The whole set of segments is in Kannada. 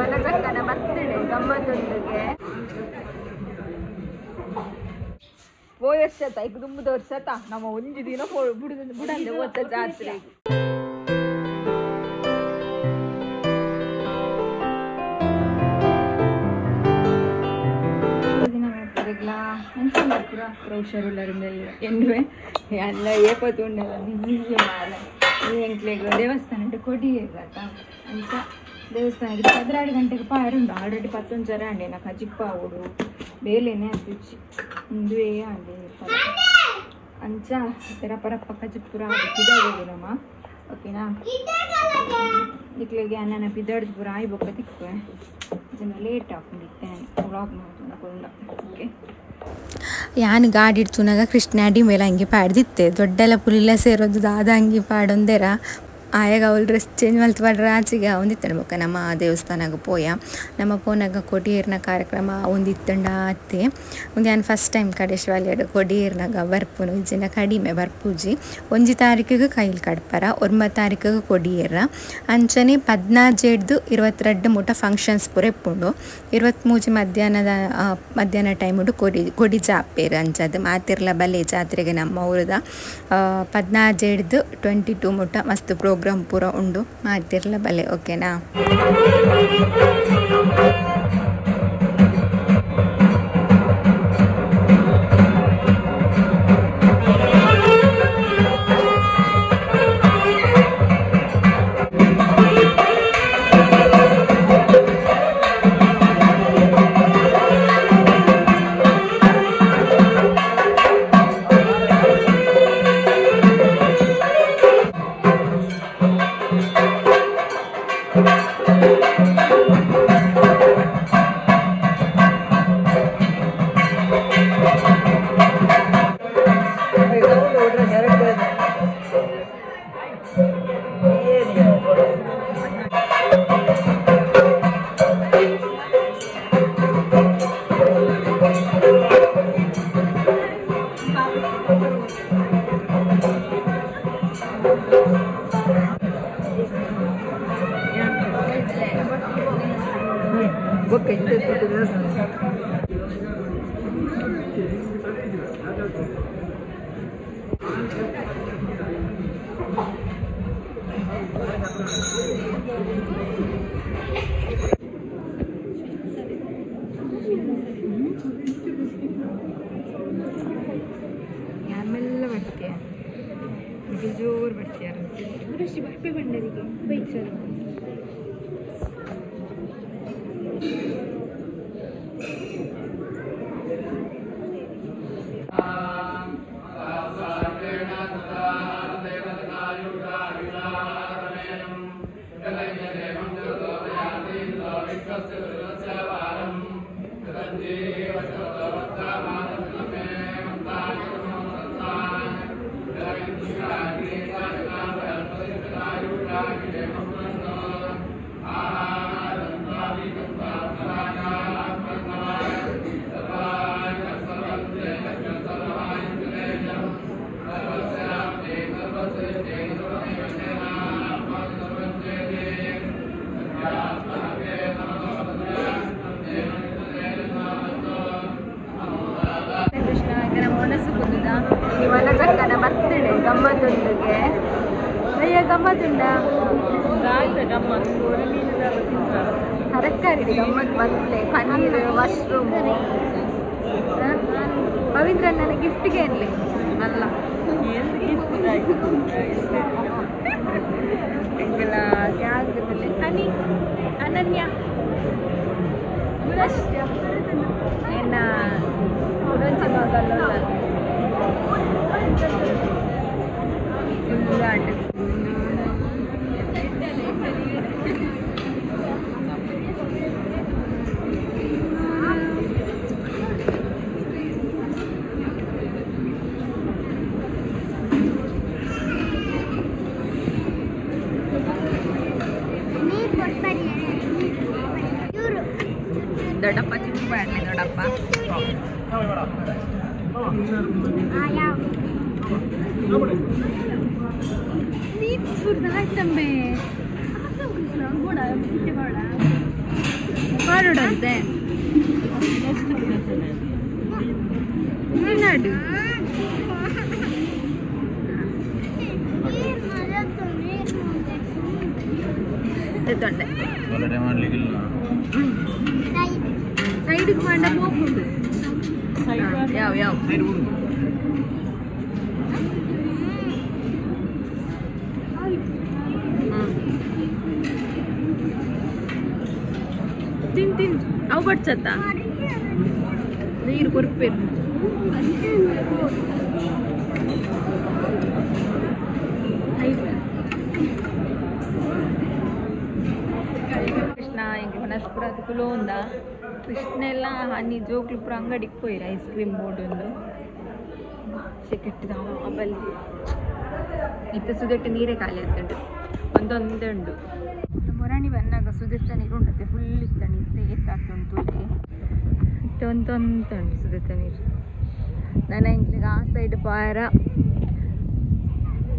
ವನಜಕ್ಕನ ಬರ್ತಡೆ ಗಮ್ಮತ್ತೊಂದಿಗೆ ವರ್ಷತ ಈಗ ತುಂಬದ ವರ್ಷತ ನಮ್ಮ ಒಂಜಿ ದಿನ ಬುಡಂದೆ ಓದ್ತ ಜಾತ್ರೆ ಹುಷಾರುಳ್ಳರಿಂದ ಎನ್ನುವೆ ಎಲ್ಲ ಏಪತ್ತುಂಡಲ್ಲ ಬಿಸಿ ಮಾಲ ಎಂಕ್ಲೆಗ್ ದೇವಸ್ಥಾನ ಕೊಡಿಯೇಗ ಅಂತ ದೇವಸ್ಥಾನಕ್ಕೆ 12 ಗಂಟೆಗೆ ಪಾರುಂಡು ಆಲ್ರೆಡಿ 11 ಜನ ಅಂಡೆ ನಾ ಕಜಿಪ್ಪ ಓಡು ಬೇಲೆನೆ ಅದ್ದುಚ್ಚಿ ಮುಂದುವೇ ಅಂಡೆ ಅಂಚ ಪರಪ್ಪ ಕಜಿಪ್ಪುರ ಬಿದ್ದಾಗೋದು ನಮ್ಮ ಓಕೆನಾ ಇಕ್ಲೆಗೆ ಅನ್ನ ಬಿದ್ದಾಡ್ದು ಪೂರ ಆಯ್ ಬೊಕ್ಕ ತಿಕ್ಕುವೆ ಜನ ಲೇಟ್ ಹಾಕೊಂಡಿದ್ದೇನೆ ವ್ಲಾಗ್ ಮಾಡ್ಕೊಂಡು ಓಕೆ ಯಾನು ಗಾಡಿ ಇಡ್ತುನಾಗ ಕೃಷ್ಣ ಅಡಿ ಮೇಲೆ ಹಂಗೆ ಪಾಡ್ದಿತ್ತೆ ದೊಡ್ಡೆಲ್ಲ ಪುಲ್ಲ ಸೇರೋದು ದಾದ ಹಂಗೆ ಪಾಡೊಂದೇರ ಆಯಾಗ ಅವಳು ಡ್ರೆಸ್ ಚೇಂಜ್ ಮಲ್ತು ಮಾಡ್ರೆ ಆಚೆಗೆ ಒಂದಿತ್ತಂಡ ಬೊಕ್ಕ ನಮ್ಮ ದೇವಸ್ಥಾನಕ್ಕೆ ಪೋಯ ನಮ್ಮ ಪೋನಾಗ ಕೊಡಿಯೇರ್ನ ಕಾರ್ಯಕ್ರಮ ಒಂದಿತ್ತಂಡ ಅತ್ತೆ ಒಂದು ನಾನು ಫಸ್ಟ್ ಟೈಮ್ ಕಡೇಶ್ವಾಲಿಯಡ್ ಕೊಡಿಯೇರ್ನಾಗ ಬರ್ಪುನು ಇಜ್ಜಿನ ಕಡಿಮೆ ಬರ್ಪೂಜಿ 1 ತಾರೀಕಿಗೆ ಕೈಲಿ ಕಡ್ಪಾರ 9 ತಾರೀಕಿಗೆ ಕೊಡಿಯೇರ ಅಂಚನೆ 17 22 ಮುಟ ಫಂಕ್ಷನ್ಸ್ ಪೂರ ಎಪ್ಪುಂಡು 23 ಮಧ್ಯಾಹ್ನ ಟೈಮುಡು ಕೊಡಿ ಜಾಪೇರು ಅಂಚದು ಮಾತಿರ್ಲ ಬಲೆ ಜಾತ್ರೆಗೆ ನಮ್ಮ ಊರದ 17 22 ಮುಟ ಮಸ್ತ್ ಪ್ರೋಗ್ರಾಮ್ ಪೂರ ಉಂಡು ಮಾತಿರ್ಲ ಬಲೆ ಓಕೆನಾ ಯಾಮೆಲ್ಲ ಬರ್ತೀಯ ಜೋರು ಬರ್ತೀಯಾರ ಬರ್ಪೆ ಬಂಡರಿಗೆ ಬೈಕ್ ಸರ್ ವನಜಕ್ಕನ ಬರ್ತಡೆ ಗಮ್ಮತ್ತೊಂದಿಗೆ ಅಯ್ಯ ಗಮ್ಮತ್ತುಂಡ ತರಕಾರಿ ಗಮ್ಮತ್ತು ಬರ್ತಡೆ ಪನ್ನೀರ್ ಮಶ್ರೂಮ್ ಪವಿತ್ರ ನನ್ನ ಗಿಫ್ಟ್ಗೆ ಅನ್ಲಿ ಅಲ್ಲ ಹನಿ ಅನನ್ಯ ಎನ್ನ ಗುರಂಚಿ ಮಗಲ್ಲ ದೊಡ್ಡಪ್ಪ ಚಿಕ್ಕ ಬಾಡ್ಲಿ ದೊಡ್ಡಪ್ಪ ನೀರು ಸುರಿದಾಯ್ತಂಬೆ ಕೂಡ ನೋಡಂತೆ ಏನಾಡು ತೊಂಡೆ ಸೈಡಿಗೆ ಮಾಡ ಹೋಗ್ಬೋದು ಯಾವ ಯಾವ ತಿನ್ ತಿನ್ ಅವು ಬಡ್ಸತ್ತ ನೀರು ಕೊರ್ಪೇರು ಕೃಷ್ಣ ಹಿಂಗೆ ಮನಸ್ಪುರದ ಕುಲೋ ಉಂದ ಕೃಷ್ಣ ಎಲ್ಲ ಹನಿ ಜೋಕ್ಲು ಪುರ ಅಂಗಡಿಗೆ ಪೋಯಿರ ಐಸ್ ಕ್ರೀಮ್ ಬೋರ್ಡ್ ಒಂದು ಕೆಟ್ಟಿದ ಬಲ್ಲಿ ಇತ್ತ ಸುದೆಟ್ಟು ನೀರೇ ಖಾಲಿ ಆಗ್ತುಂಟು ಒಂದೊಂದೇ ಉಂಡು ಮೊರಾಣಿ ಬಂದಾಗ ಸುದೆತ್ತ ನೀರು ಉಂಟತ್ತೆ ಫುಲ್ ಇತ್ತಣಿ ಎತ್ತಾಗ್ತುಂಟು ಉಂಟು ಸುದೆತ್ತ ನೀರು ನನ್ನ ಇಂಕ್ಲಿಗೆ ಆ ಸೈಡ್ ಪಾರ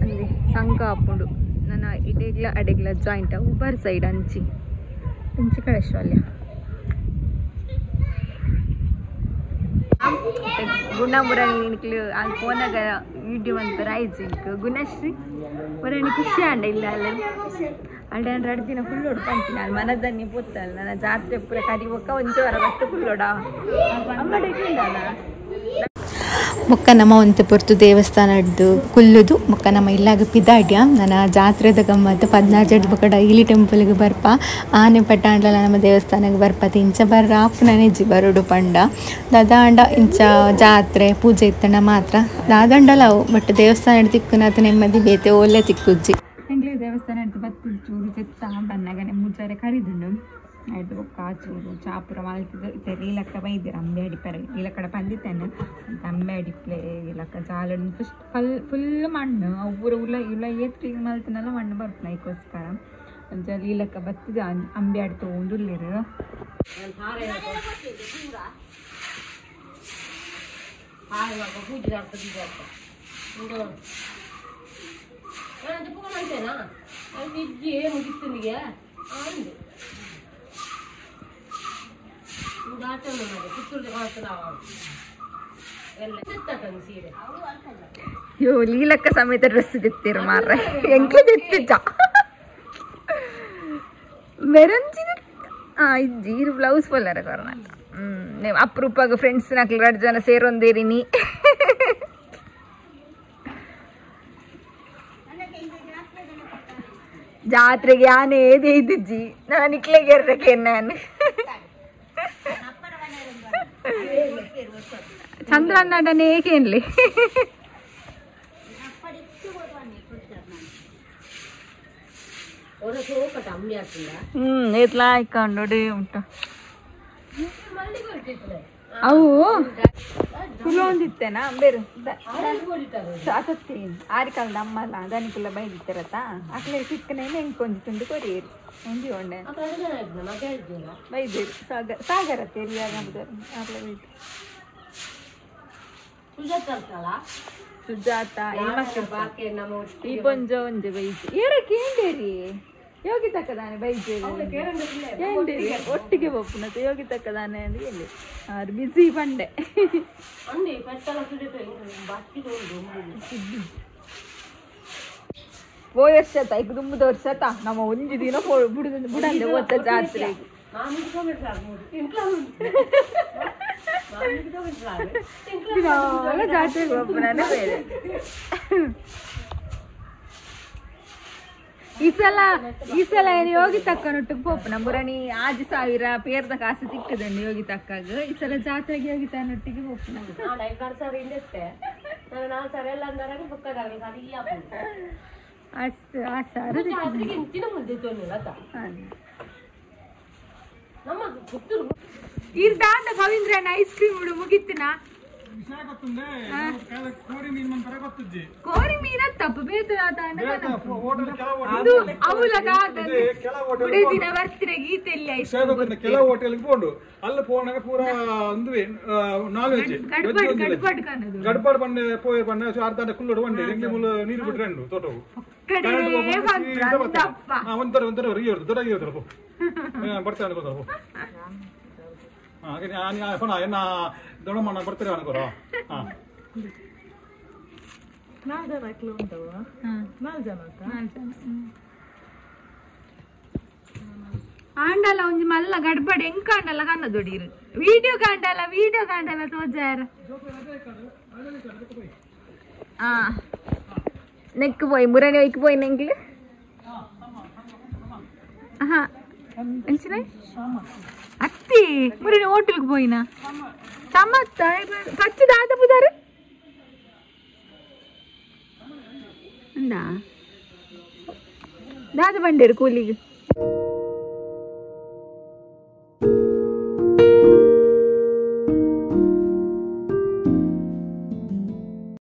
ಅಲ್ಲಿ ಸಂಘ ಹಾಕೊಂಡು ನನ್ನ ಇಡೆಗ್ಲ ಅಡೆಗ್ಲ ಜಾಯಿಂಟ್ ಉಬ್ಬರ್ ಸೈಡ್ ಅಂಚಿ ಕಳೇಶ್ವಲ್ಯ ಗುಣ ಮುರಾಣಿ ನಿನಕ್ಲು ಅಲ್ಲಿ ಫೋನಾಗ ವಿಡಿಯೋ ಅಂತ ರಾಯ್ಜಿಂಕ್ ಗುಣಶ್ರೀ ಮುರಾಣಿ ಖುಷಿ ಅಂಡ ಇಲ್ಲ ಅಲ್ಲ ಅಡೆ ಅಂದ್ರೆ 2 ದಿನ ಫುಲ್ ಹೊಡ್ಕೊಂತೀನಿ ಅಲ್ಲಿ ಮನದನ್ನಿ ಪೋತ್ತಲ್ಲ ನನ್ನ ಜಾತ್ರೆ ಪೂರ ಕರಿ ಒಕ್ಕ ಒಂಚೆ ವರ ಬಟ್ಟು ಫುಲ್ ಹೊಡ ಅಮ್ಮಡಿಲ್ಲ ಮೊಕ್ಕ ನಮ್ಮ ಒಂತೆ ಪೊರ್ತು ದೇವಸ್ಥಾನದ್ದು ಕುಲ್ಲುದು ಮೊಕ್ಕ ನಮ್ಮ ಇಲ್ಲಾಗ ಪಿದಾಡ್ಯ ನನ್ನ ಜಾತ್ರೆದ ಗಮ್ಮತ್ತು 16 ಬೊಕ ಡೈಲಿ ಟೆಂಪಲ್ಗೆ ಬರ್ಪ ಆನೆ ಪಟಾಂಡ್ಲ ನಮ್ಮ ದೇವಸ್ಥಾನಕ್ಕೆ ಬರ್ಪ ಇಂಚ ಬರ್ರ ಆಪುನನೆಜ್ಜಿ ಬರೋಡು ಪಂಡ ದಾದಾಂಡ ಇಂಚ ಜಾತ್ರೆ ಪೂಜೆ ಇತ್ತಂಡ ಮಾತ್ರ ದಾದಂಡಲ್ಲ ಅವು ಬಟ್ ದೇವಸ್ಥಾನ ತಿಕ್ಕುನಾತ ನೆಮ್ಮದಿ ಬೇತೆ ಒಳ್ಳೆ ತಿಕ್ಕುಜ್ಜಿ ಎಂಗ್ಲೇ ದೇವಸ್ಥಾನ ಬತ್ತು ಚೂರು ಚೆತ್ತ ಬನ್ನಗನೆ ಮುಚ್ಚಾರೆ ಕರಿದುಂಡು ಆಯ್ತು ಬೊಕ್ಕ ಚೂರು ಚಾಪುರ ಮಾಲ್ತಿದ್ದು ಲೀಲಕ್ಕ ಬೈದಿರ ಅಂಬೆ ಅಡಿಪರ ಲೀಲಕ್ಕಡ ಬಂದಿತ್ತೇನೆ ಅಂಬೆ ಅಡಿಪ್ಲೆ ಲಕ್ಕ ಜಾಲ ಫುಲ್ ಮಣ್ಣು ಊರ ಉಲ್ಲ ಏತ್ರಿ ಮಲ್ತನೆಲ್ಲ ಮಣ್ಣು ಬರ್ತಾನೆ ಅದಕ್ಕೋಸ್ಕರ ಒಂಚ ಲೀಲಕ್ಕ ಬತ್ತಿದ ಅಂಬೆ ಅಡಿ ತೊಗೊಂಡುಲ್ಲಿರು ಅಯ್ಯೋ ಲೀಲಕ್ಕ ಸಮೇತ ಡ್ರೆಸ್ ತೆತ್ತೀರ ಮಾರ್ರೆ ಎಂಕ್ಲೆ ತೆತ್ತಿದ್ದ ಮೆರಂಜಿನ ಇಜ್ಜಿ ಇರು ಬ್ಲೌಸ್ ಪೊಲ್ಲರ ಕೊರೋನ ಅಪರೂಪಾಗ ಫ್ರೆಂಡ್ಸ್ ನಾಲ್ಕು 2 ಜನ ಸೇರೊಂದೇರಿನಿ ಜಾತ್ರೆಗೆ ಆನೆ ಏದೇ ಇದ್ದಿಜ್ಜಿ ನಾನು ಇಕ್ಲೆಗೆ ಇರ್ರಕ್ಕೆ ನಾನು ಚಂದ್ರನ್ನಡನೆ ಏಕೇನ್ಲಿ ಏತ್ಲಾ ಇಕ್ಕೊಂಡು ನೋಡಿ ಉಂಟು ಅವು ಕುಲೋ ಒಂದಿತ್ತೇನಾ ಬೇರೆ ಸಾಕತ್ತೀನಿ ಆರಿಕಾಲದ ಅಮ್ಮಲ್ಲ ದನಿಕುಲ್ಲ ಬೈದಿತ್ತಾರತ್ತ ಅಕ್ಲೆ ಸಿಕ್ಕನೆ ಹೆಂಗೆ ಕೊಂಜಿತುಂಡು ಕೊರಿಯರು ಹೆಂಗಿ ಒಂಡೆ ಬೈದೇರು ಸಾಗರ ತೆರಿಯಾಗ ಅಕ್ಲೆ ಬೈದು ಸುಜಾತ ಈ ಪೊಂಜ ಒಂಜೆ ಬೈಜು ಏರಕ್ಕೆ ಏಂಡೇರಿ ಯೋಗಿ ತಕ್ಕದಾನೆ ಬೈಜೇರಿ ಏಂಡೇರಿ ಒಟ್ಟಿಗೆ ಬಪ್ಪುನತ ಯೋಗಿ ತಕ್ಕದಾನೆ ಅಂದ್ರೆ ಎಲ್ಲಿ ಅವ್ರು ಬಿಸಿ ಬಂಡೆ ವರ್ಷ ಈಗ 9 ವರ್ಷ ನಮ್ಮ 1 ದಿನ ಬುಡಂದೆ ಓದ್ತ ಜಾತ್ರೆಗೆ ಜಾತ್ರೆಗೆ ಒಬ್ಬನೇ ಬೇರೆ ಈ ಸಲ ಏನು ಯೋಗಿ ತಕ್ಕನೊಟ್ಟಿಗೆ ಪೋಪನ ಮುರಣಿ 6,000 ಪೇರ್ದ ಕಾಸು ತಿಕ್ಕದಂಡು ಯೋಗಿ ತಕ್ಕಾಗ ಈ ಸಲ ಜಾತ್ರೆಗೆ ಯೋಗಿ ತನ್ನೊಟ್ಟಿಗೆ ಪೋಪನ ಇರ್ದಾಂಡ ಕವೀಂದ್ರನ ಐಸ್ ಕ್ರೀಮ್ ಮುಗಿತಿನ ಕೋರಿ ಮೀನ ತಪ್ಪ ದಿನ ಬರ್ತೀರ ಗೀತೆಯಲ್ಲಿ ಐಸ್ ಕೆಲವು ಹೋಟೆಲ್ಗೆ ಹೋಂಡು ಅಲ್ಲಿ ಪೋನಾಗ ಪೂರ ನಾನ್ ವೆಜ್ ಗಡ್ಪಾಡ್ ಬಂಡೆ ಪೋಯ್ ಬಂಡೆ ಅರ್ಧ ಕುಲ್ಲೋಡು ಬಂಡೆ ನೀರು ಬಿಟ್ರೆ ತೋಟವು ಒಂಥರ ದೊಡ್ಡ ಬರ್ತಾನೆ ಹಾಗೆ ಪಣ ಎನ್ನ ದೊಡ್ಡಮ್ಮನ ಬರ್ತಾರೆ ಅನ್ಕೋರೋ ಆಂಡಲ ಒಂಜಿ ಮಲ್ಲ ಗಡ್ಬಡಿ ಹೆಂಗ್ ಕಾಂಡಲ್ಲ ಕನ್ನ ದೊಡೀರು ವಿಡಿಯೋ ಕಾಂಡಲ್ಲ ತೋಜಾರ ನೆಕ್ പോയി മുരനെ വൈക്ക് പോയി നെങ്കിൽ అత్తి మురని హోటల్కి పోయినా సమత్త పచ్చి దాదాపుదారు దాదా బండేరు కూలికి